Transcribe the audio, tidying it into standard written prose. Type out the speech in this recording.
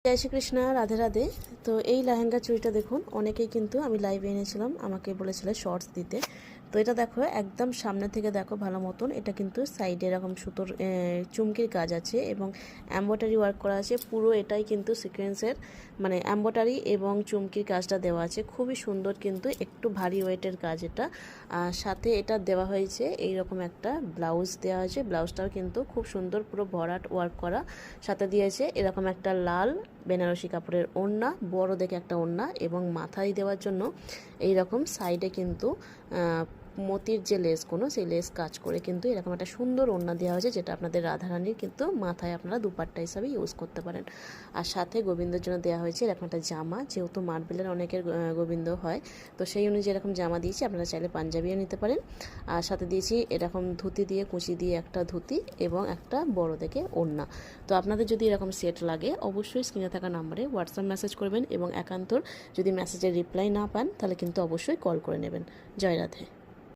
জয় শ্রীকৃষ্ণ, রাধে রাধে। তো এই লেহেঙ্গা চুড়িটা দেখুন, অনেকেই কিন্তু আমি লাইভে এনেছিলাম, আমাকে বলেছিল শর্টস দিতে। তো এটা দেখো একদম সামনে থেকে দেখো ভালো মতন, এটা কিন্তু সাইডে এরকম সুতোর চুমকির কাজ আছে এবং এম্ব্রয়ডারি ওয়ার্ক করা আছে। পুরো এটাই কিন্তু সিকোয়েন্সের মানে এম্ব্রয়ডারি এবং চুমকির কাজটা দেওয়া আছে, খুবই সুন্দর কিন্তু একটু ভারী ওয়েটের কাজ এটা। আর সাথে এটা দেওয়া হয়েছে এইরকম একটা ব্লাউজ দেওয়া হয়েছে, ব্লাউজটাও কিন্তু খুব সুন্দর পুরো ভরাট ওয়ার্ক করা। সাথে দিয়েছে এরকম একটা লাল বেনারসি কাপড়ের ওড়না, বড় দেখে একটা ওড়না, এবং মাথায় দেওয়ার জন্য এই রকম সাইডে কিন্তু মতির যে লেসগুলো সেই লেস কাজ করে কিন্তু এরকম একটা সুন্দর ওড়না দেওয়া হয়েছে, যেটা আপনাদের রাধারানীর কিন্তু মাথায় আপনারা দুপাট্টা হিসাবে ইউজ করতে পারেন। আর সাথে গোবিন্দের জন্য দেওয়া হয়েছে এরকম একটা জামা, যেহেতু মার্বেলের অনেকের গোবিন্দ হয়, তো সেই অনুযায়ী এরকম জামা দিয়েছি, আপনারা চাইলে পাঞ্জাবিও নিতে পারেন। আর সাথে দিয়েছি এরকম ধুতি দিয়ে, কুচি দিয়ে একটা ধুতি এবং একটা বড় দেখে ওড়না। তো আপনাদের যদি এরকম সেট লাগে অবশ্যই স্ক্রিনে থাকা নাম্বারে হোয়াটসঅ্যাপ মেসেজ করবেন, এবং একান্তর যদি মেসেজের রিপ্লাই না পান তাহলে কিন্তু অবশ্যই কল করে নেবেন। জয় রাধে।